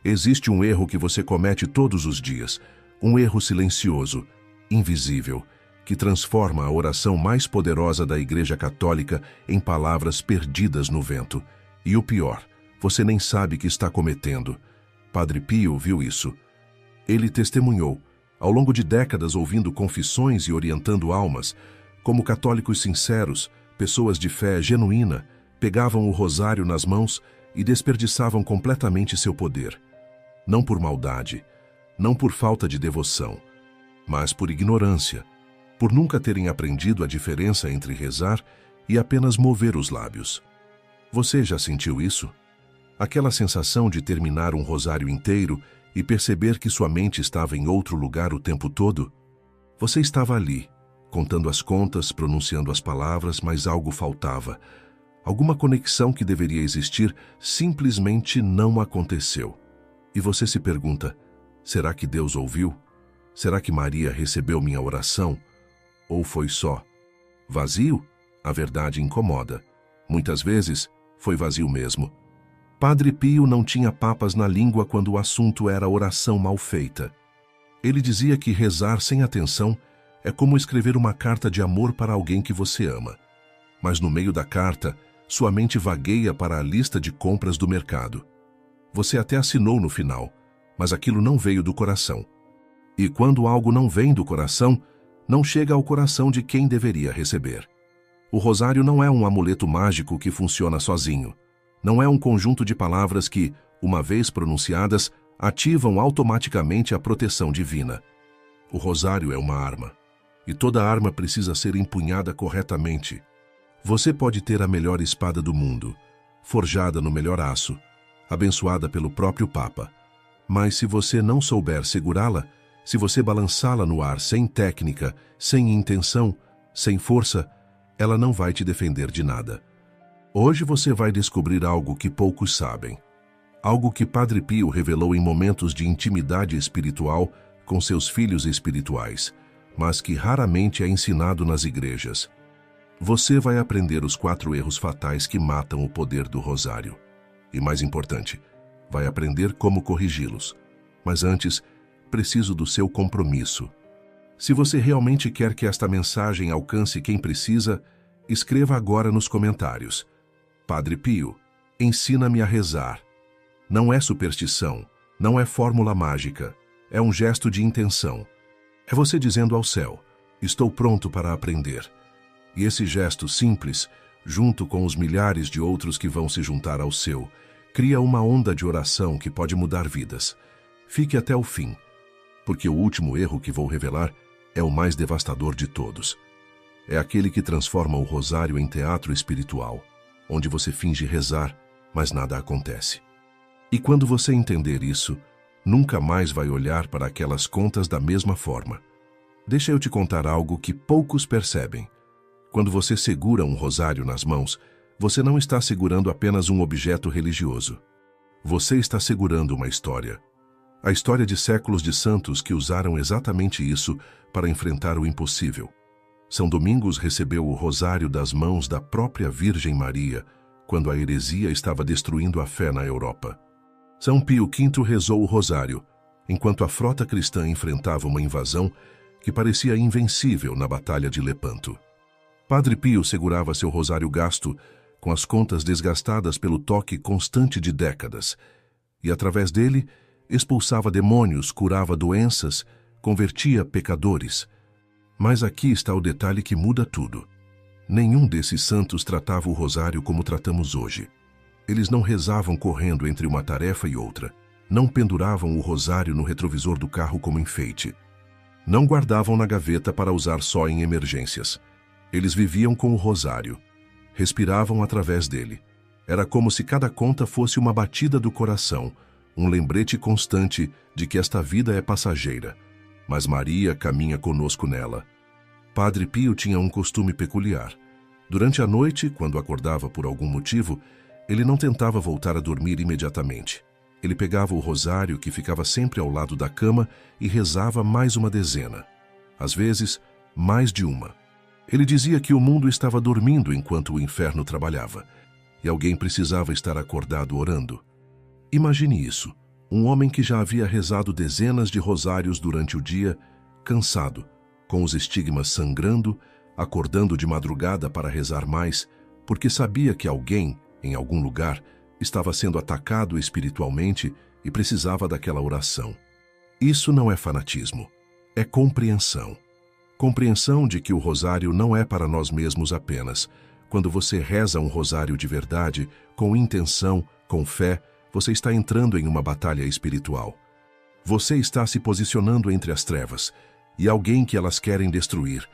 Existe um erro que você comete todos os dias, um erro silencioso, invisível, que transforma a oração mais poderosa da Igreja Católica em palavras perdidas no vento. E o pior, você nem sabe que está cometendo. Padre Pio viu isso. Ele testemunhou, ao longo de décadas ouvindo confissões e orientando almas, como católicos sinceros, pessoas de fé genuína, pegavam o rosário nas mãos e desperdiçavam completamente seu poder. Não por maldade, não por falta de devoção, mas por ignorância, por nunca terem aprendido a diferença entre rezar e apenas mover os lábios. Você já sentiu isso? Aquela sensação de terminar um rosário inteiro e perceber que sua mente estava em outro lugar o tempo todo? Você estava ali, contando as contas, pronunciando as palavras, mas algo faltava. Alguma conexão que deveria existir simplesmente não aconteceu. E você se pergunta, será que Deus ouviu? Será que Maria recebeu minha oração? Ou foi só vazio? A verdade incomoda. Muitas vezes, foi vazio mesmo. Padre Pio não tinha papas na língua quando o assunto era oração mal feita. Ele dizia que rezar sem atenção é como escrever uma carta de amor para alguém que você ama. Mas no meio da carta, sua mente vagueia para a lista de compras do mercado. Você até assinou no final, mas aquilo não veio do coração. E quando algo não vem do coração, não chega ao coração de quem deveria receber. O rosário não é um amuleto mágico que funciona sozinho. Não é um conjunto de palavras que, uma vez pronunciadas, ativam automaticamente a proteção divina. O rosário é uma arma, e toda arma precisa ser empunhada corretamente. Você pode ter a melhor espada do mundo, forjada no melhor aço, abençoada pelo próprio Papa. Mas se você não souber segurá-la, se você balançá-la no ar sem técnica, sem intenção, sem força, ela não vai te defender de nada. Hoje você vai descobrir algo que poucos sabem. Algo que Padre Pio revelou em momentos de intimidade espiritual com seus filhos espirituais, mas que raramente é ensinado nas igrejas. Você vai aprender os 4 erros fatais que matam o poder do rosário. E mais importante, vai aprender como corrigi-los. Mas antes, preciso do seu compromisso. Se você realmente quer que esta mensagem alcance quem precisa, escreva agora nos comentários. Padre Pio, ensina-me a rezar. Não é superstição, não é fórmula mágica, é um gesto de intenção. É você dizendo ao céu, estou pronto para aprender. E esse gesto simples, junto com os milhares de outros que vão se juntar ao seu, cria uma onda de oração que pode mudar vidas. Fique até o fim, porque o último erro que vou revelar é o mais devastador de todos. É aquele que transforma o rosário em teatro espiritual, onde você finge rezar, mas nada acontece. E quando você entender isso, nunca mais vai olhar para aquelas contas da mesma forma. Deixa eu te contar algo que poucos percebem. Quando você segura um rosário nas mãos, você não está segurando apenas um objeto religioso. Você está segurando uma história. A história de séculos de santos que usaram exatamente isso para enfrentar o impossível. São Domingos recebeu o rosário das mãos da própria Virgem Maria, quando a heresia estava destruindo a fé na Europa. São Pio V rezou o rosário, enquanto a frota cristã enfrentava uma invasão que parecia invencível na Batalha de Lepanto. Padre Pio segurava seu rosário gasto, com as contas desgastadas pelo toque constante de décadas, e através dele expulsava demônios, curava doenças, convertia pecadores. Mas aqui está o detalhe que muda tudo. Nenhum desses santos tratava o rosário como tratamos hoje. Eles não rezavam correndo entre uma tarefa e outra, não penduravam o rosário no retrovisor do carro como enfeite, não guardavam na gaveta para usar só em emergências. Eles viviam com o rosário, respiravam através dele. Era como se cada conta fosse uma batida do coração, um lembrete constante de que esta vida é passageira, mas Maria caminha conosco nela. Padre Pio tinha um costume peculiar. Durante a noite, quando acordava por algum motivo, ele não tentava voltar a dormir imediatamente. Ele pegava o rosário que ficava sempre ao lado da cama e rezava mais uma dezena. Às vezes, mais de uma. Ele dizia que o mundo estava dormindo enquanto o inferno trabalhava, e alguém precisava estar acordado orando. Imagine isso, Um homem que já havia rezado dezenas de rosários durante o dia, cansado, com os estigmas sangrando, acordando de madrugada para rezar mais, porque sabia que alguém, em algum lugar, estava sendo atacado espiritualmente e precisava daquela oração. Isso não é fanatismo, é compreensão. Compreensão de que o rosário não é para nós mesmos apenas. Quando você reza um rosário de verdade, com intenção, com fé, você está entrando em uma batalha espiritual. Você está se posicionando entre as trevas e alguém que elas querem destruir.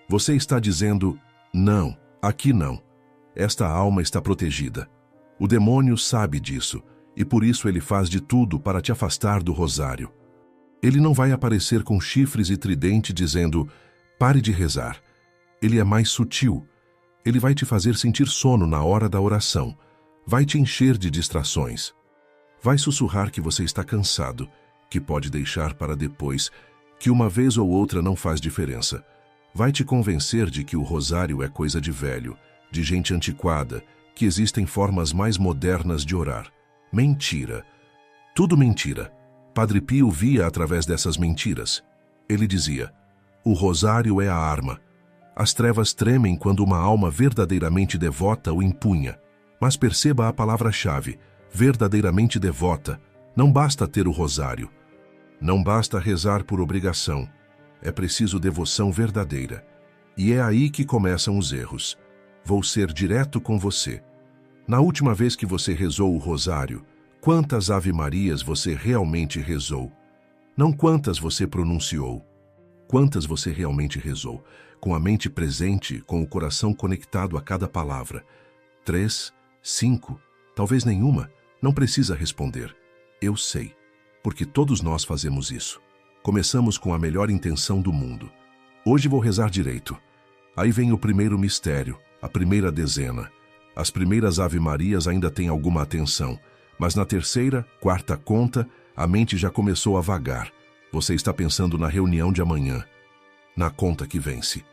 Você está dizendo, não, aqui não. Esta alma está protegida. O demônio sabe disso e por isso ele faz de tudo para te afastar do rosário. Ele não vai aparecer com chifres e tridente dizendo, pare de rezar. Ele é mais sutil. Ele vai te fazer sentir sono na hora da oração. Vai te encher de distrações. Vai sussurrar que você está cansado, que pode deixar para depois, que uma vez ou outra não faz diferença. Vai te convencer de que o rosário é coisa de velho, de gente antiquada, que existem formas mais modernas de orar. Mentira. Tudo mentira. Padre Pio via através dessas mentiras. Ele dizia, o rosário é a arma. As trevas tremem quando uma alma verdadeiramente devota o empunha. Mas perceba a palavra-chave, verdadeiramente devota. Não basta ter o rosário. Não basta rezar por obrigação. É preciso devoção verdadeira. E é aí que começam os erros. Vou ser direto com você. Na última vez que você rezou o rosário, quantas Ave-Marias você realmente rezou? Não quantas você pronunciou. Quantas você realmente rezou, com a mente presente, com o coração conectado a cada palavra? 3, 5, talvez nenhuma. Não precisa responder. Eu sei, porque todos nós fazemos isso. Começamos com a melhor intenção do mundo. Hoje vou rezar direito. Aí vem o primeiro mistério, a primeira dezena. As primeiras Ave-Marias ainda têm alguma atenção, mas na terceira, quarta conta, a mente já começou a vagar. Você está pensando na reunião de amanhã, na conta que vence,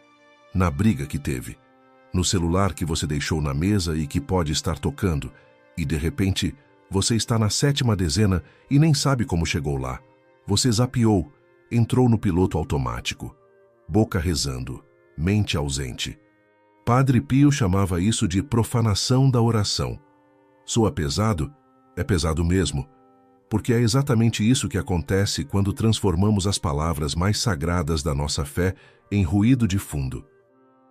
na briga que teve, no celular que você deixou na mesa e que pode estar tocando, e de repente você está na sétima dezena e nem sabe como chegou lá. Você zapeou, entrou no piloto automático. Boca rezando, mente ausente. Padre Pio chamava isso de profanação da oração. Soa pesado? É pesado mesmo, porque é exatamente isso que acontece quando transformamos as palavras mais sagradas da nossa fé em ruído de fundo.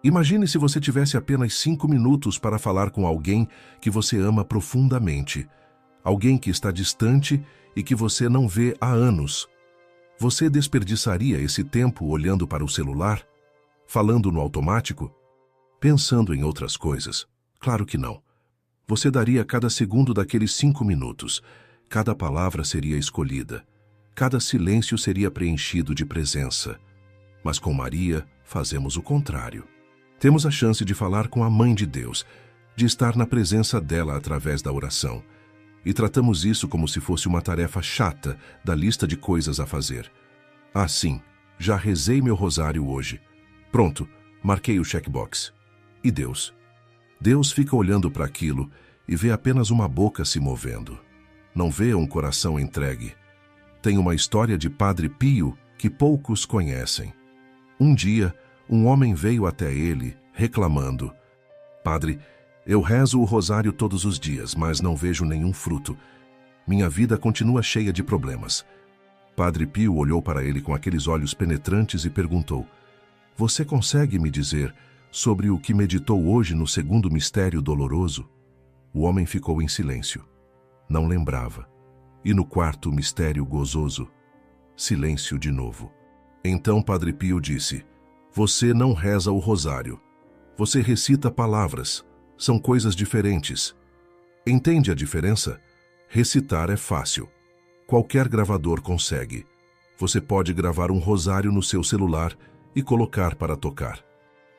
Imagine se você tivesse apenas 5 minutos para falar com alguém que você ama profundamente, alguém que está distante e que você não vê há anos. Você desperdiçaria esse tempo olhando para o celular? Falando no automático? Pensando em outras coisas? Claro que não. Você daria cada segundo daqueles 5 minutos. Cada palavra seria escolhida. Cada silêncio seria preenchido de presença. Mas com Maria, fazemos o contrário. Temos a chance de falar com a Mãe de Deus, de estar na presença dela através da oração. E tratamos isso como se fosse uma tarefa chata da lista de coisas a fazer. Ah, sim, já rezei meu rosário hoje. Pronto, marquei o checkbox. E Deus? Deus fica olhando para aquilo e vê apenas uma boca se movendo. Não vê um coração entregue. Tem uma história de Padre Pio que poucos conhecem. Um dia, um homem veio até ele, reclamando. Padre, eu rezo o rosário todos os dias, mas não vejo nenhum fruto. Minha vida continua cheia de problemas. Padre Pio olhou para ele com aqueles olhos penetrantes e perguntou, você consegue me dizer sobre o que meditou hoje no segundo mistério doloroso? O homem ficou em silêncio. Não lembrava. E no quarto mistério gozoso? Silêncio de novo. Então Padre Pio disse, você não reza o rosário. Você recita palavras. São coisas diferentes. Entende a diferença? Recitar é fácil. Qualquer gravador consegue. Você pode gravar um rosário no seu celular e colocar para tocar.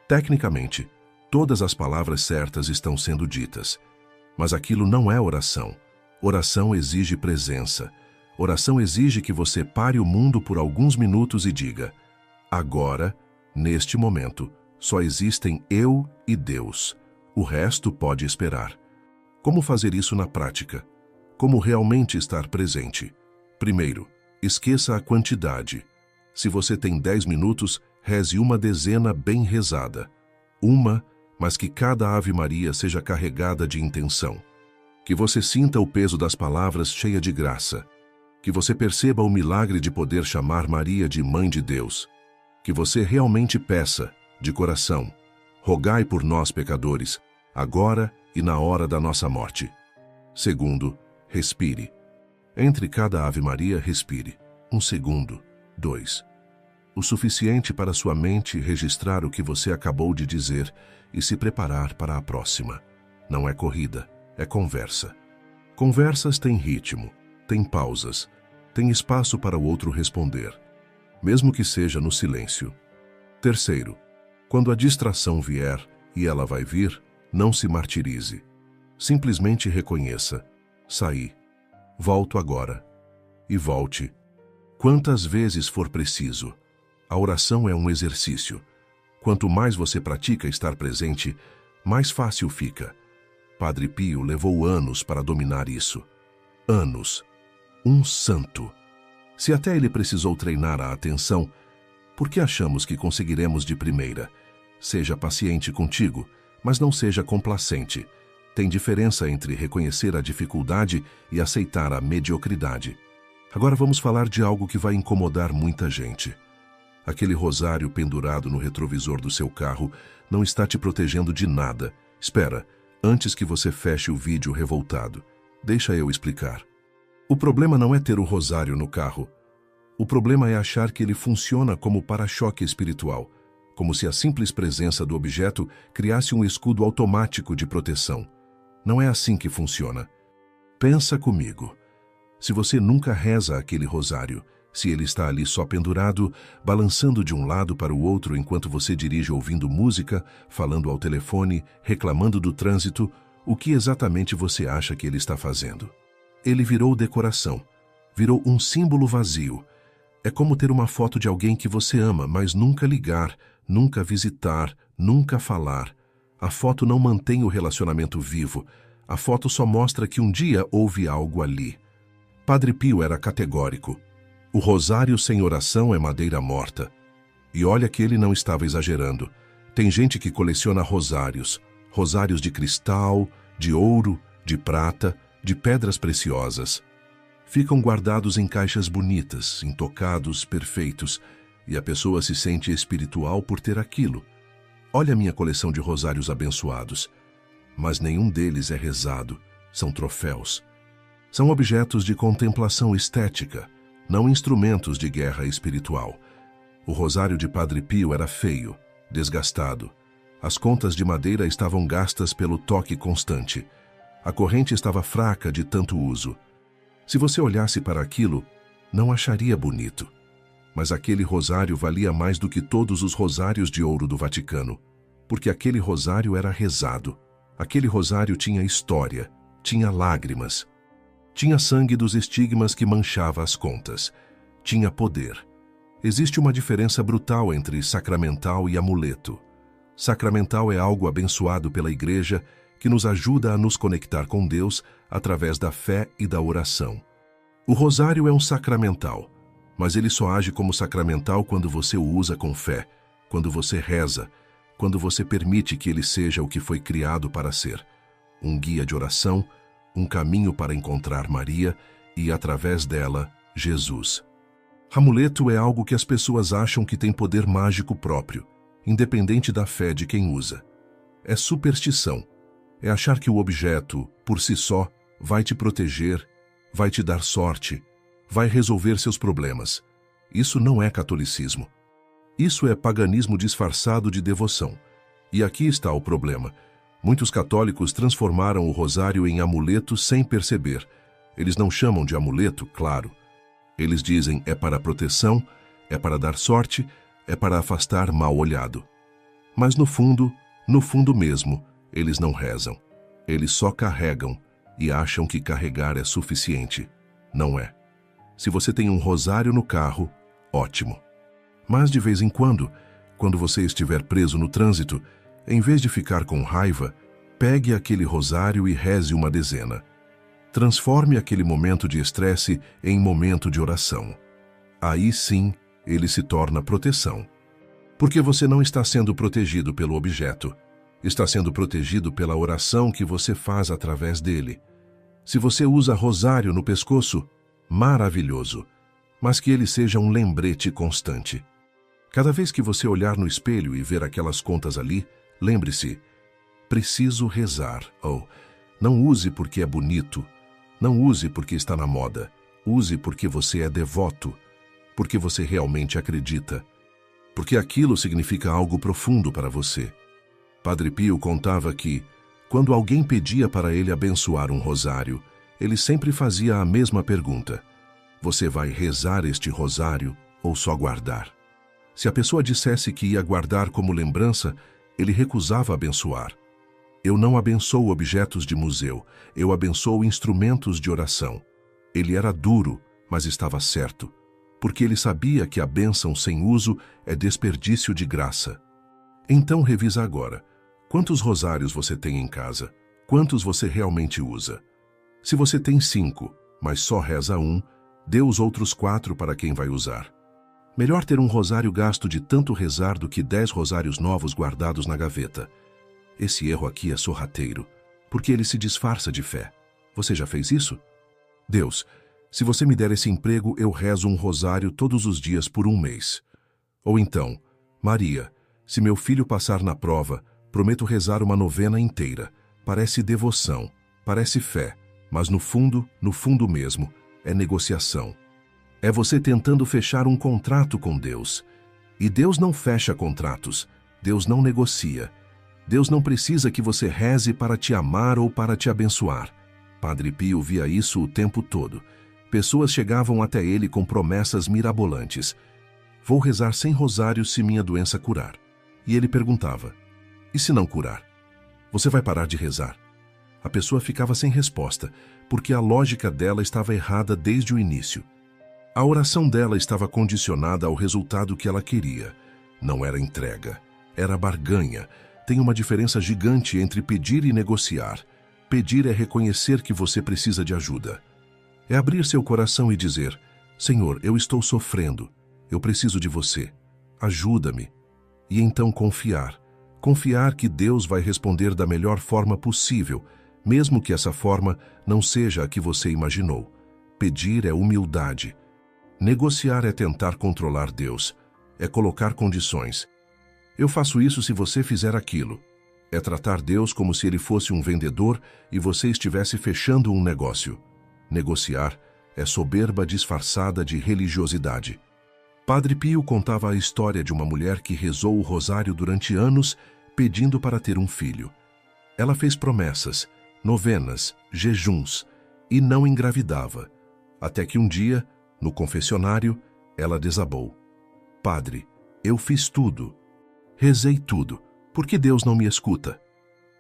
Tecnicamente, todas as palavras certas estão sendo ditas. Mas aquilo não é oração. Oração exige presença. Oração exige que você pare o mundo por alguns minutos e diga, agora, neste momento, só existem eu e Deus. O resto pode esperar. Como fazer isso na prática? Como realmente estar presente? Primeiro, esqueça a quantidade. Se você tem 10 minutos, reze uma dezena bem rezada. Mas que cada Ave Maria seja carregada de intenção. Que você sinta o peso das palavras cheia de graça. Que você perceba o milagre de poder chamar Maria de Mãe de Deus. Que você realmente peça, de coração, rogai por nós pecadores, agora e na hora da nossa morte. Segundo, respire. Entre cada Ave Maria, respire. 1 segundo, 2. O suficiente para sua mente registrar o que você acabou de dizer e se preparar para a próxima. Não é corrida, é conversa. Conversas têm ritmo, têm pausas, têm espaço para o outro responder, mesmo que seja no silêncio. Terceiro, quando a distração vier, e ela vai vir, não se martirize. Simplesmente reconheça. Saí. Volto agora. E volte. Quantas vezes for preciso. A oração é um exercício. Quanto mais você pratica estar presente, mais fácil fica. Padre Pio levou anos para dominar isso. Anos. Um santo. Se até ele precisou treinar a atenção, por que achamos que conseguiremos de primeira? Seja paciente contigo, mas não seja complacente. Tem diferença entre reconhecer a dificuldade e aceitar a mediocridade. Agora vamos falar de algo que vai incomodar muita gente. Aquele rosário pendurado no retrovisor do seu carro não está te protegendo de nada. Espera, antes que você feche o vídeo revoltado. Deixa eu explicar. O problema não é ter o rosário no carro. O problema é achar que ele funciona como para-choque espiritual, como se a simples presença do objeto criasse um escudo automático de proteção. Não é assim que funciona. Pensa comigo. Se você nunca reza aquele rosário, se ele está ali só pendurado, balançando de um lado para o outro enquanto você dirige ouvindo música, falando ao telefone, reclamando do trânsito, o que exatamente você acha que ele está fazendo? Ele virou decoração, virou um símbolo vazio. É como ter uma foto de alguém que você ama, mas nunca ligar, nunca visitar, nunca falar. A foto não mantém o relacionamento vivo. A foto só mostra que um dia houve algo ali. Padre Pio era categórico. O rosário sem oração é madeira morta. E olha que ele não estava exagerando. Tem gente que coleciona rosários. Rosários de cristal, de ouro, de prata, de pedras preciosas. Ficam guardados em caixas bonitas, intocados, perfeitos, e a pessoa se sente espiritual por ter aquilo. Olha a minha coleção de rosários abençoados. Mas nenhum deles é rezado, são troféus. São objetos de contemplação estética, não instrumentos de guerra espiritual. O rosário de Padre Pio era feio, desgastado. As contas de madeira estavam gastas pelo toque constante. A corrente estava fraca de tanto uso. Se você olhasse para aquilo, não acharia bonito. Mas aquele rosário valia mais do que todos os rosários de ouro do Vaticano, porque aquele rosário era rezado. Aquele rosário tinha história, tinha lágrimas. Tinha sangue dos estigmas que manchava as contas. Tinha poder. Existe uma diferença brutal entre sacramental e amuleto. Sacramental é algo abençoado pela Igreja que nos ajuda a nos conectar com Deus através da fé e da oração. O rosário é um sacramental, mas ele só age como sacramental quando você o usa com fé, quando você reza, quando você permite que ele seja o que foi criado para ser, um guia de oração, um caminho para encontrar Maria e, através dela, Jesus. Amuleto é algo que as pessoas acham que tem poder mágico próprio, independente da fé de quem usa. É superstição. É achar que o objeto, por si só, vai te proteger, vai te dar sorte, vai resolver seus problemas. Isso não é catolicismo. Isso é paganismo disfarçado de devoção. E aqui está o problema. Muitos católicos transformaram o rosário em amuleto sem perceber. Eles não chamam de amuleto, claro. Eles dizem é para proteção, é para dar sorte, é para afastar mal-olhado. Mas no fundo mesmo, eles não rezam. Eles só carregam e acham que carregar é suficiente. Não é. Se você tem um rosário no carro, ótimo. Mas de vez em quando você estiver preso no trânsito, em vez de ficar com raiva, pegue aquele rosário e reze uma dezena. Transforme aquele momento de estresse em momento de oração. Aí sim, ele se torna proteção. Porque você não está sendo protegido pelo objeto, está sendo protegido pela oração que você faz através dele. Se você usa rosário no pescoço, maravilhoso, mas que ele seja um lembrete constante. Cada vez que você olhar no espelho e ver aquelas contas ali, lembre-se, preciso rezar. Ou, não use porque é bonito, não use porque está na moda, use porque você é devoto, porque você realmente acredita, porque aquilo significa algo profundo para você. Padre Pio contava que, quando alguém pedia para ele abençoar um rosário, ele sempre fazia a mesma pergunta: você vai rezar este rosário ou só guardar? Se a pessoa dissesse que ia guardar como lembrança, ele recusava abençoar. Eu não abençoo objetos de museu, eu abençoo instrumentos de oração. Ele era duro, mas estava certo, porque ele sabia que a bênção sem uso é desperdício de graça. Então revisa agora. Quantos rosários você tem em casa? Quantos você realmente usa? Se você tem 5, mas só reza 1, dê os outros 4 para quem vai usar. Melhor ter um rosário gasto de tanto rezar do que 10 rosários novos guardados na gaveta. Esse erro aqui é sorrateiro, porque ele se disfarça de fé. Você já fez isso? Deus, se você me der esse emprego, eu rezo um rosário todos os dias por 1 mês. Ou então, Maria, se meu filho passar na prova, prometo rezar uma novena inteira. Parece devoção, parece fé, mas no fundo mesmo, é negociação. É você tentando fechar um contrato com Deus. E Deus não fecha contratos, Deus não negocia. Deus não precisa que você reze para te amar ou para te abençoar. Padre Pio via isso o tempo todo. Pessoas chegavam até ele com promessas mirabolantes. Vou rezar 100 rosários se minha doença curar. E ele perguntava, e se não curar? Você vai parar de rezar? A pessoa ficava sem resposta, porque a lógica dela estava errada desde o início. A oração dela estava condicionada ao resultado que ela queria. Não era entrega, era barganha. Tem uma diferença gigante entre pedir e negociar. Pedir é reconhecer que você precisa de ajuda. É abrir seu coração e dizer, Senhor, eu estou sofrendo, eu preciso de você, ajuda-me. E então confiar. Confiar que Deus vai responder da melhor forma possível, mesmo que essa forma não seja a que você imaginou. Pedir é humildade. Negociar é tentar controlar Deus, é colocar condições. Eu faço isso se você fizer aquilo. É tratar Deus como se ele fosse um vendedor e você estivesse fechando um negócio. Negociar é soberba disfarçada de religiosidade. Padre Pio contava a história de uma mulher que rezou o rosário durante anos pedindo para ter um filho. Ela fez promessas, novenas, jejuns e não engravidava. Até que um dia, no confessionário, ela desabou. Padre, eu fiz tudo. Rezei tudo. Por que Deus não me escuta?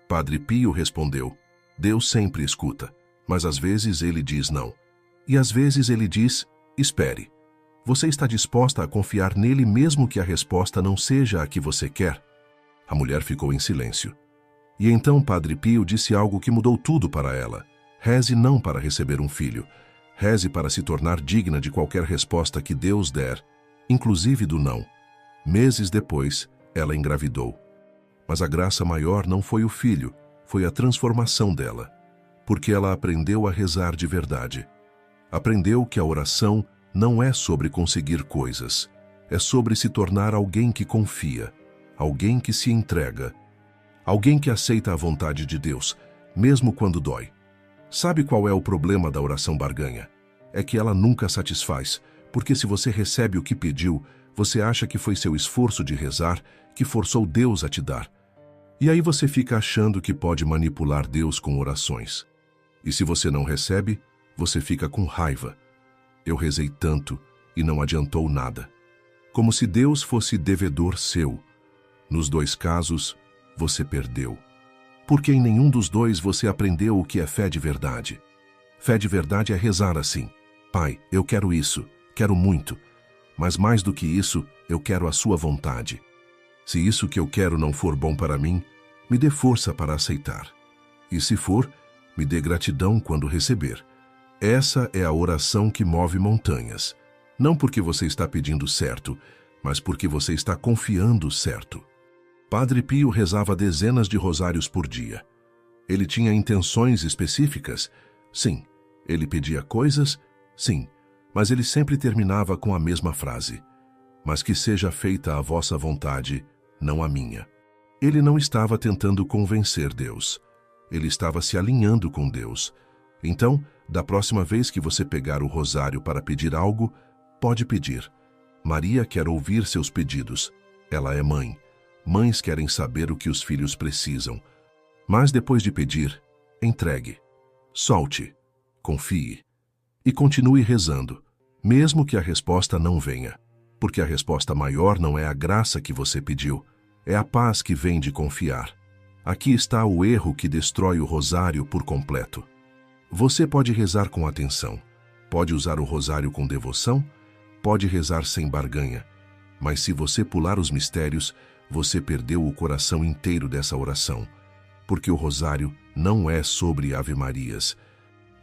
Padre Pio respondeu, Deus sempre escuta, mas às vezes ele diz não. E às vezes ele diz, espere. Você está disposta a confiar nele mesmo que a resposta não seja a que você quer? A mulher ficou em silêncio. E então Padre Pio disse algo que mudou tudo para ela. Reze não para receber um filho. Reze para se tornar digna de qualquer resposta que Deus der, inclusive do não. Meses depois, ela engravidou. Mas a graça maior não foi o filho, foi a transformação dela. Porque ela aprendeu a rezar de verdade. Aprendeu que a oração não é sobre conseguir coisas, é sobre se tornar alguém que confia, alguém que se entrega, alguém que aceita a vontade de Deus, mesmo quando dói. Sabe qual é o problema da oração barganha? É que ela nunca satisfaz, porque se você recebe o que pediu, você acha que foi seu esforço de rezar que forçou Deus a te dar. E aí você fica achando que pode manipular Deus com orações. E se você não recebe, você fica com raiva. Eu rezei tanto e não adiantou nada. Como se Deus fosse devedor seu. Nos 2 casos, você perdeu. Porque em nenhum dos 2 você aprendeu o que é fé de verdade. Fé de verdade é rezar assim. Pai, eu quero isso, quero muito. Mas mais do que isso, eu quero a sua vontade. Se isso que eu quero não for bom para mim, me dê força para aceitar. E se for, Me dê gratidão quando receber. Essa é a oração que move montanhas. Não porque você está pedindo certo, mas porque você está confiando certo. Padre Pio rezava dezenas de rosários por dia. Ele tinha intenções específicas? Sim. Ele pedia coisas? Sim. Mas ele sempre terminava com a mesma frase: mas que seja feita a vossa vontade, não a minha. Ele não estava tentando convencer Deus. Ele estava se alinhando com Deus. Então, da próxima vez que você pegar o rosário para pedir algo, pode pedir. Maria quer ouvir seus pedidos. Ela é mãe. Mães querem saber o que os filhos precisam. Mas depois de pedir, entregue. Solte. Confie. E continue rezando, mesmo que a resposta não venha. Porque a resposta maior não é a graça que você pediu, é a paz que vem de confiar. Aqui está o erro que destrói o rosário por completo. Você pode rezar com atenção, pode usar o rosário com devoção, pode rezar sem barganha. Mas se você pular os mistérios, você perdeu o coração inteiro dessa oração. Porque o rosário não é sobre Ave-Marias.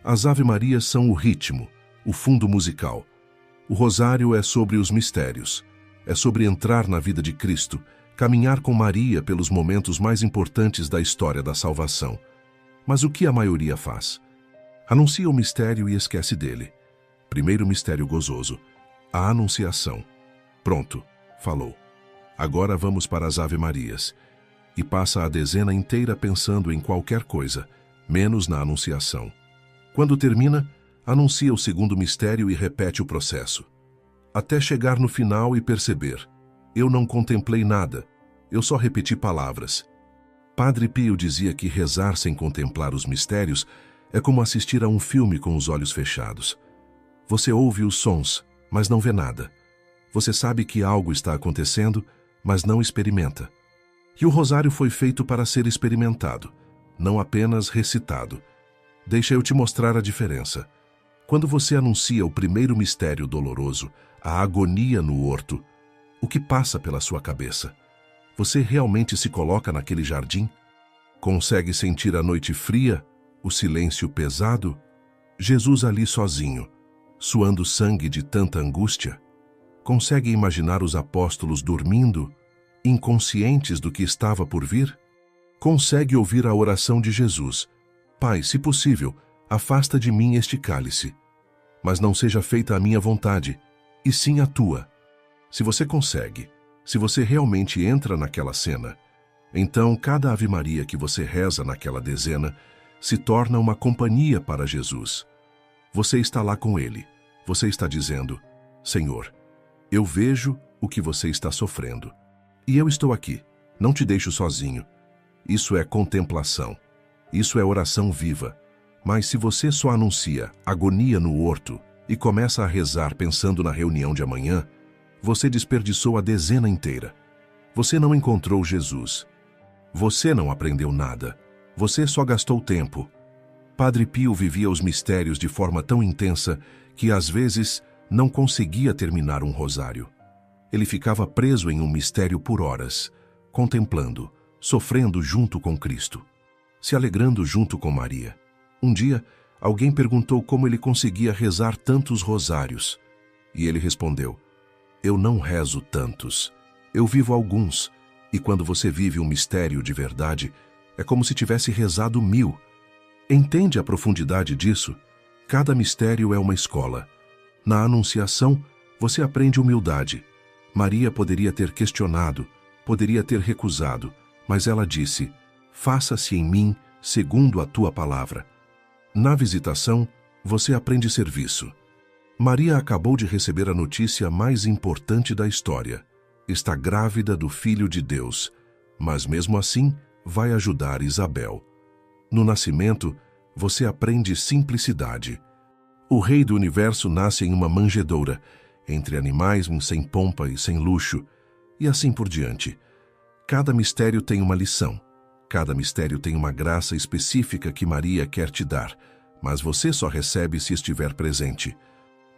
As Ave-Marias são o ritmo, o fundo musical. O rosário é sobre os mistérios. É sobre entrar na vida de Cristo, caminhar com Maria pelos momentos mais importantes da história da salvação. Mas o que a maioria faz? Anuncia o mistério e esquece dele. Primeiro mistério gozoso, a Anunciação. Pronto, falou. Agora vamos para as Ave-Marias. E passa a dezena inteira pensando em qualquer coisa, menos na Anunciação. Quando termina, anuncia o segundo mistério e repete o processo. Até chegar no final e perceber: eu não contemplei nada, eu só repeti palavras. Padre Pio dizia que rezar sem contemplar os mistérios é como assistir a um filme com os olhos fechados. Você ouve os sons, mas não vê nada. Você sabe que algo está acontecendo, mas não experimenta. E o rosário foi feito para ser experimentado, não apenas recitado. Deixa eu te mostrar a diferença. Quando você anuncia o primeiro mistério doloroso, a agonia no horto, o que passa pela sua cabeça? Você realmente se coloca naquele jardim? Consegue sentir a noite fria, o silêncio pesado? Jesus ali sozinho, suando sangue de tanta angústia? Consegue imaginar os apóstolos dormindo, inconscientes do que estava por vir? Consegue ouvir a oração de Jesus: Pai, se possível, afasta de mim este cálice. Mas não seja feita a minha vontade, e sim a tua. Se você consegue, se você realmente entra naquela cena, então cada Ave Maria que você reza naquela dezena se torna uma companhia para Jesus. Você está lá com Ele. Você está dizendo: Senhor, eu vejo o que você está sofrendo. E eu estou aqui, não te deixo sozinho. Isso é contemplação. Isso é oração viva. Mas se você só anuncia agonia no horto e começa a rezar pensando na reunião de amanhã, você desperdiçou a dezena inteira. Você não encontrou Jesus. Você não aprendeu nada. Você só gastou tempo. Padre Pio vivia os mistérios de forma tão intensa que, às vezes, não conseguia terminar um rosário. Ele ficava preso em um mistério por horas, contemplando, sofrendo junto com Cristo, se alegrando junto com Maria. Um dia, alguém perguntou como ele conseguia rezar tantos rosários. E ele respondeu: eu não rezo tantos. Eu vivo alguns. E quando você vive um mistério de verdade, é como se tivesse rezado 1000. Entende a profundidade disso? Cada mistério é uma escola. Na Anunciação, você aprende humildade. Maria poderia ter questionado, poderia ter recusado, mas ela disse: faça-se em mim segundo a tua palavra. Na Visitação, você aprende serviço. Maria acabou de receber a notícia mais importante da história. Está grávida do Filho de Deus, mas mesmo assim vai ajudar Isabel. No nascimento, você aprende simplicidade. O Rei do Universo nasce em uma manjedoura, entre animais sem pompa e sem luxo, e assim por diante. Cada mistério tem uma lição. Cada mistério tem uma graça específica que Maria quer te dar, mas você só recebe se estiver presente.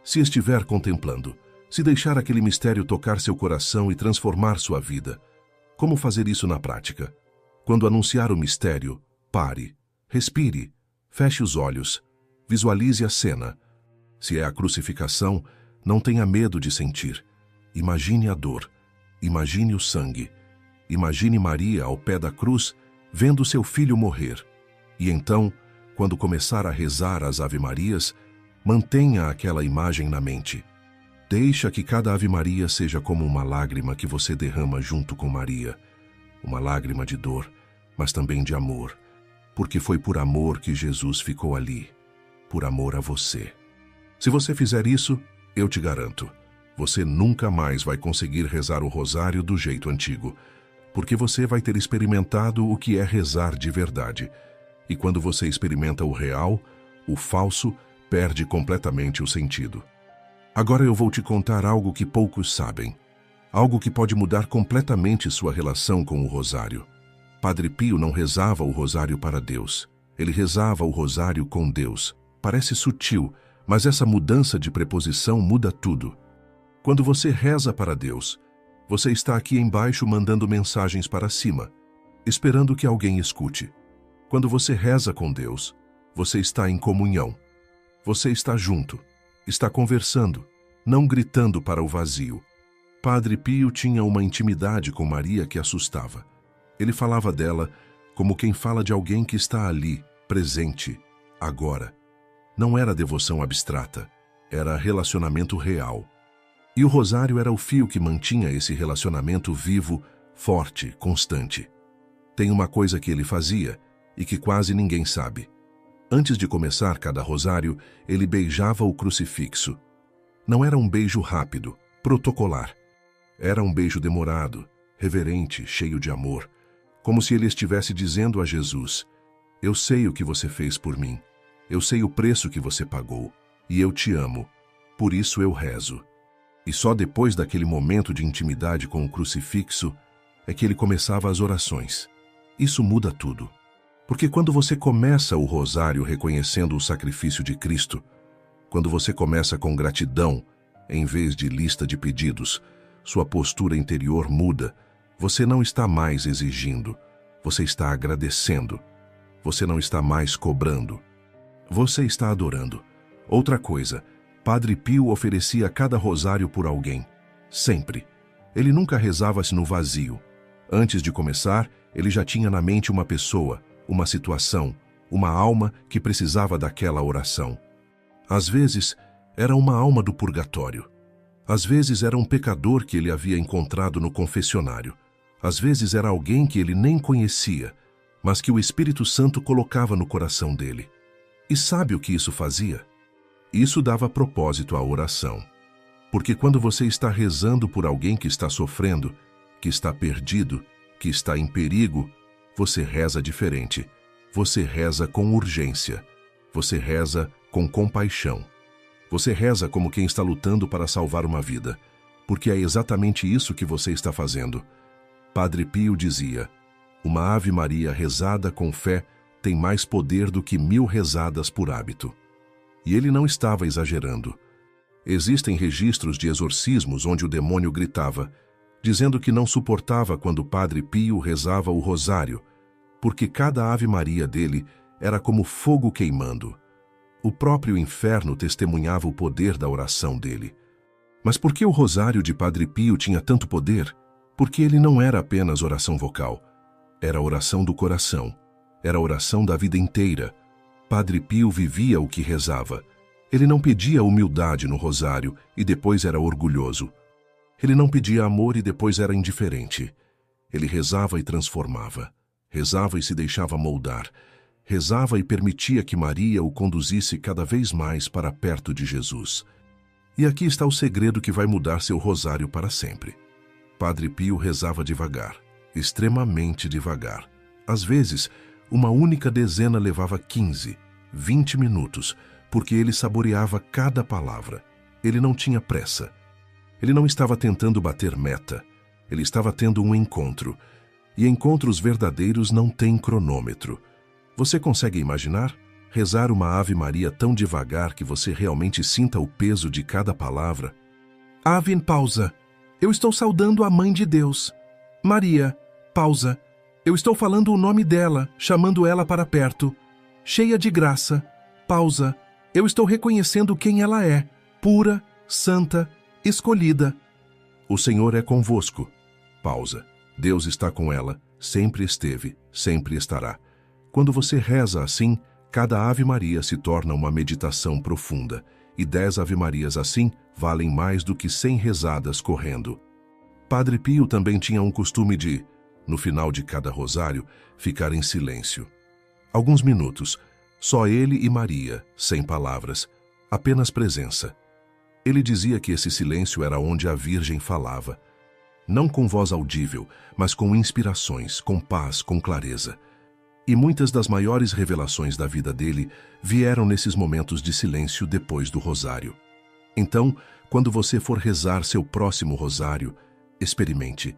Se estiver contemplando, se deixar aquele mistério tocar seu coração e transformar sua vida. Como fazer isso na prática? Quando anunciar o mistério, pare, respire, Feche os olhos. Visualize a cena. Se é a crucificação, não tenha medo de sentir. Imagine a dor. Imagine o sangue. Imagine Maria ao pé da cruz, vendo seu filho morrer. E então, quando começar a rezar as Ave-Marias, mantenha aquela imagem na mente. Deixa que cada Ave-Maria seja como uma lágrima que você derrama junto com Maria. Uma lágrima de dor, mas também de amor. Porque foi por amor que Jesus ficou ali. Por amor a você. Se você fizer isso, eu te garanto, você nunca mais vai conseguir rezar o rosário do jeito antigo, porque você vai ter experimentado o que é rezar de verdade. E quando você experimenta o real, o falso perde completamente o sentido. Agora eu vou te contar algo que poucos sabem. Algo que pode mudar completamente sua relação com o rosário. Padre Pio não rezava o rosário para Deus. Ele rezava o rosário com Deus. Parece sutil, mas essa mudança de preposição muda tudo. Quando você reza para Deus, você está aqui embaixo mandando mensagens para cima, esperando que alguém escute. Quando você reza com Deus, você está em comunhão. Você está junto, está conversando, não gritando para o vazio. Padre Pio tinha uma intimidade com Maria que assustava. Ele falava dela como quem fala de alguém que está ali, presente, agora. Não era devoção abstrata, era relacionamento real. E o rosário era o fio que mantinha esse relacionamento vivo, forte, constante. Tem uma coisa que ele fazia e que quase ninguém sabe. Antes de começar cada rosário, ele beijava o crucifixo. Não era um beijo rápido, protocolar. Era um beijo demorado, reverente, cheio de amor, como se ele estivesse dizendo a Jesus: eu sei o que você fez por mim, eu sei o preço que você pagou, e eu te amo, por isso eu rezo. E só depois daquele momento de intimidade com o crucifixo é que ele começava as orações. Isso muda tudo. Porque quando você começa o rosário reconhecendo o sacrifício de Cristo, quando você começa com gratidão, em vez de lista de pedidos, sua postura interior muda. Você não está mais exigindo, você está agradecendo. Você não está mais cobrando. Você está adorando. Outra coisa, Padre Pio oferecia cada rosário por alguém. Sempre. Ele nunca rezava-se no vazio. Antes de começar, ele já tinha na mente uma pessoa, uma situação, uma alma que precisava daquela oração. Às vezes, era uma alma do purgatório. Às vezes era um pecador que ele havia encontrado no confessionário. Às vezes era alguém que ele nem conhecia, mas que o Espírito Santo colocava no coração dele. E sabe o que isso fazia? Isso dava propósito à oração. Porque quando você está rezando por alguém que está sofrendo, que está perdido, que está em perigo, você reza diferente. Você reza com urgência. Você reza com compaixão. Você reza como quem está lutando para salvar uma vida, porque é exatamente isso que você está fazendo. Padre Pio dizia: uma Ave Maria rezada com fé tem mais poder do que 1000 rezadas por hábito. E ele não estava exagerando. Existem registros de exorcismos onde o demônio gritava, dizendo que não suportava quando Padre Pio rezava o rosário, porque cada Ave Maria dele era como fogo queimando. O próprio inferno testemunhava o poder da oração dele. Mas por que o rosário de Padre Pio tinha tanto poder? Porque ele não era apenas oração vocal. Era a oração do coração. Era a oração da vida inteira. Padre Pio vivia o que rezava. Ele não pedia humildade no rosário e depois era orgulhoso. Ele não pedia amor e depois era indiferente. Ele rezava e transformava. Rezava e se deixava moldar. Rezava e permitia que Maria o conduzisse cada vez mais para perto de Jesus. E aqui está o segredo que vai mudar seu rosário para sempre. Padre Pio rezava devagar, extremamente devagar. Às vezes, uma única dezena levava 15, 20 minutos, porque ele saboreava cada palavra. Ele não tinha pressa. Ele não estava tentando bater meta. Ele estava tendo um encontro. E encontros verdadeiros não têm cronômetro. Você consegue imaginar? Rezar uma Ave Maria tão devagar que você realmente sinta o peso de cada palavra? Ave em pausa. Eu estou saudando a Mãe de Deus. Maria, pausa. Eu estou falando o nome dela, chamando ela para perto. cheia de graça. Pausa. Eu estou reconhecendo quem ela é, pura, santa, escolhida. O Senhor é convosco. Pausa. Deus está com ela, sempre esteve, sempre estará. Quando você reza assim, cada Ave Maria se torna uma meditação profunda, e 10 Ave Marias assim valem mais do que 100 rezadas correndo. Padre Pio também tinha um costume de, no final de cada rosário, ficar em silêncio. Alguns minutos, só ele e Maria, sem palavras, apenas presença. Ele dizia que esse silêncio era onde a Virgem falava. Não com voz audível, mas com inspirações, com paz, com clareza. E muitas das maiores revelações da vida dele vieram nesses momentos de silêncio depois do rosário. Então, quando você for rezar seu próximo rosário, experimente.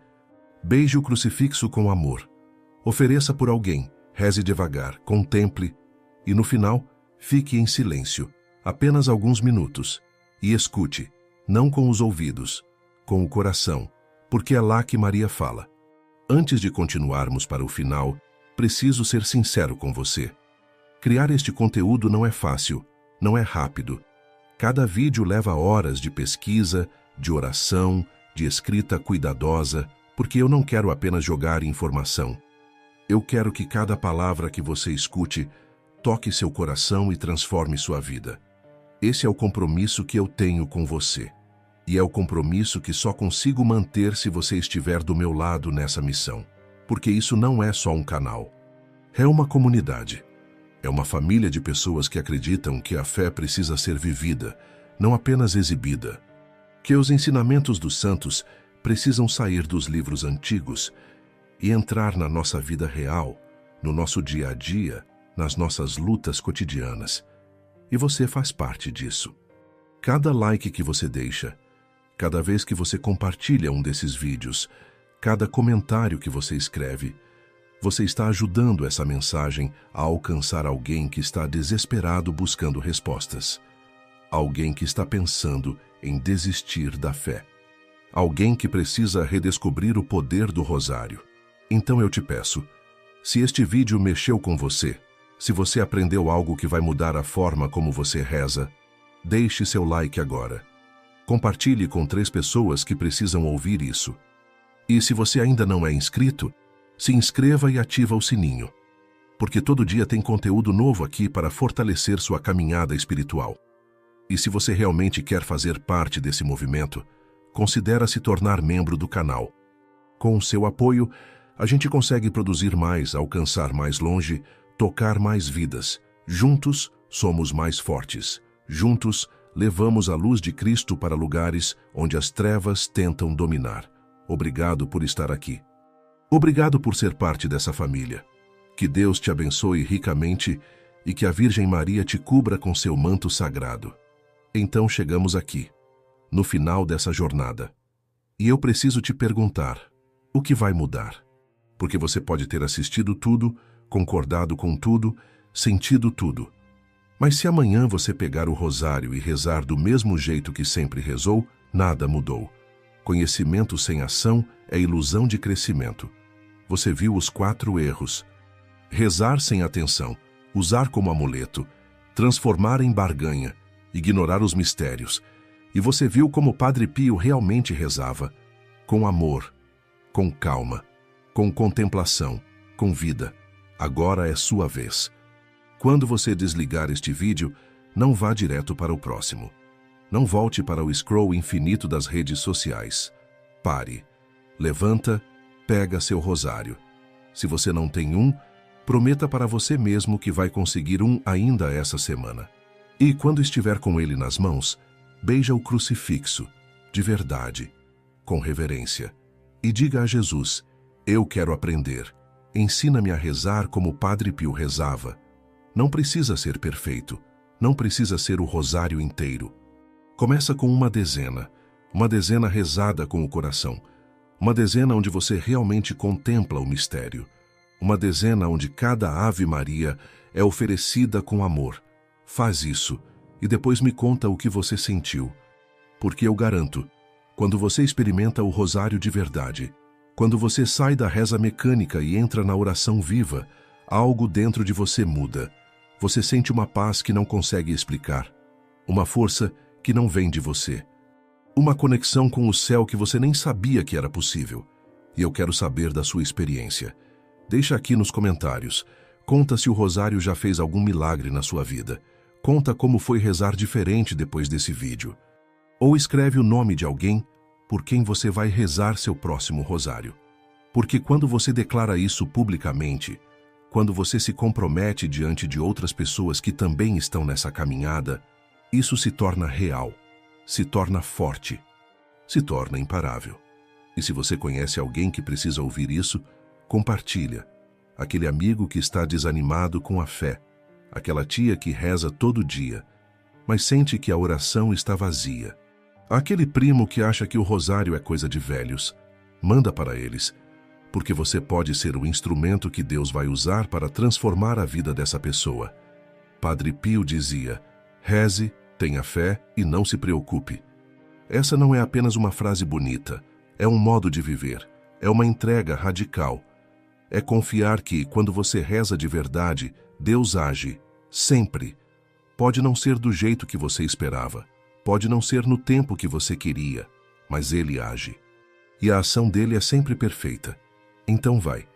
Beije o crucifixo com amor. Ofereça por alguém, reze devagar, contemple e, no final, fique em silêncio, apenas alguns minutos, e escute, não com os ouvidos, com o coração, porque é lá que Maria fala. Antes de continuarmos para o final, preciso ser sincero com você. Criar este conteúdo não é fácil, não é rápido. Cada vídeo leva horas de pesquisa, de oração, de escrita cuidadosa, porque eu não quero apenas jogar informação. Eu quero que cada palavra que você escute toque seu coração e transforme sua vida. Esse é o compromisso que eu tenho com você. E é o compromisso que só consigo manter se você estiver do meu lado nessa missão. Porque isso não é só um canal. É uma comunidade. É uma família de pessoas que acreditam que a fé precisa ser vivida, não apenas exibida. Que os ensinamentos dos santos precisam sair dos livros antigos e entrar na nossa vida real, no nosso dia a dia, nas nossas lutas cotidianas. E você faz parte disso. Cada like que você deixa, cada vez que você compartilha um desses vídeos, cada comentário que você escreve, você está ajudando essa mensagem a alcançar alguém que está desesperado buscando respostas. Alguém que está pensando em desistir da fé. Alguém que precisa redescobrir o poder do rosário. Então eu te peço, se este vídeo mexeu com você, se você aprendeu algo que vai mudar a forma como você reza, deixe seu like agora. Compartilhe com 3 pessoas que precisam ouvir isso. E se você ainda não é inscrito, se inscreva e ativa o sininho. Porque todo dia tem conteúdo novo aqui para fortalecer sua caminhada espiritual. E se você realmente quer fazer parte desse movimento, considere se tornar membro do canal. Com o seu apoio, a gente consegue produzir mais, alcançar mais longe, tocar mais vidas. Juntos, somos mais fortes. Juntos, levamos a luz de Cristo para lugares onde as trevas tentam dominar. Obrigado por estar aqui. Obrigado por ser parte dessa família. Que Deus te abençoe ricamente e que a Virgem Maria te cubra com seu manto sagrado. Então chegamos aqui, no final dessa jornada. E eu preciso te perguntar, o que vai mudar? Porque você pode ter assistido tudo, concordado com tudo, sentido tudo. Mas se amanhã você pegar o rosário e rezar do mesmo jeito que sempre rezou, nada mudou. Conhecimento sem ação é ilusão de crescimento. Você viu os 4 erros. Rezar sem atenção, usar como amuleto, transformar em barganha, ignorar os mistérios. E você viu como Padre Pio realmente rezava, com amor, com calma, com contemplação, com vida. Agora é sua vez. Quando você desligar este vídeo, não vá direto para o próximo. Não volte para o scroll infinito das redes sociais. Pare. Levanta, pega seu rosário. Se você não tem um, prometa para você mesmo que vai conseguir um ainda essa semana. E quando estiver com ele nas mãos, beija o crucifixo, de verdade, com reverência. E diga a Jesus, eu quero aprender. Ensina-me a rezar como Padre Pio rezava. Não precisa ser perfeito. Não precisa ser o rosário inteiro. Começa com uma dezena rezada com o coração. Uma dezena onde você realmente contempla o mistério. Uma dezena onde cada Ave Maria é oferecida com amor. Faz isso e depois me conta o que você sentiu. Porque eu garanto, quando você experimenta o rosário de verdade, quando você sai da reza mecânica e entra na oração viva, algo dentro de você muda. Você sente uma paz que não consegue explicar, uma força que não vem de você, uma conexão com o céu que você nem sabia que era possível. E eu quero saber da sua experiência. Deixa aqui nos comentários. Conta se o rosário já fez algum milagre na sua vida. Conta como foi rezar diferente depois desse vídeo. Ou escreve o nome de alguém por quem você vai rezar seu próximo rosário. Porque quando você declara isso publicamente, quando você se compromete diante de outras pessoas que também estão nessa caminhada, isso se torna real, se torna forte, se torna imparável. E se você conhece alguém que precisa ouvir isso, compartilha. Aquele amigo que está desanimado com a fé, aquela tia que reza todo dia, mas sente que a oração está vazia. Aquele primo que acha que o rosário é coisa de velhos, manda para eles, porque você pode ser o instrumento que Deus vai usar para transformar a vida dessa pessoa. Padre Pio dizia: reze, tenha fé e não se preocupe. Essa não é apenas uma frase bonita, é um modo de viver, é uma entrega radical. É confiar que, quando você reza de verdade, Deus age, sempre. Pode não ser do jeito que você esperava, pode não ser no tempo que você queria, mas Ele age. E a ação dele é sempre perfeita. Então vai,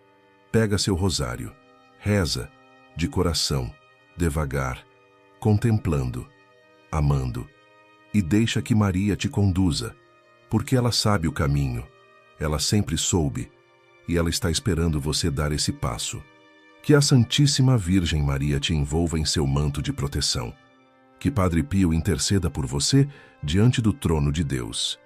pega seu rosário, reza, de coração, devagar, contemplando, amando, e deixa que Maria te conduza, porque ela sabe o caminho, ela sempre soube, e ela está esperando você dar esse passo. Que a Santíssima Virgem Maria te envolva em seu manto de proteção. Que Padre Pio interceda por você diante do trono de Deus.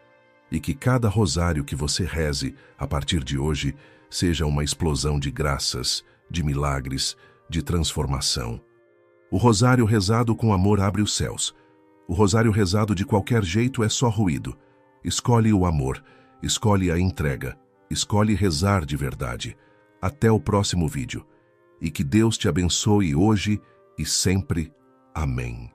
E que cada rosário que você reze, a partir de hoje, seja uma explosão de graças, de milagres, de transformação. O rosário rezado com amor abre os céus. O rosário rezado de qualquer jeito é só ruído. Escolhe o amor, escolhe a entrega, escolhe rezar de verdade. Até o próximo vídeo. E que Deus te abençoe hoje e sempre. Amém.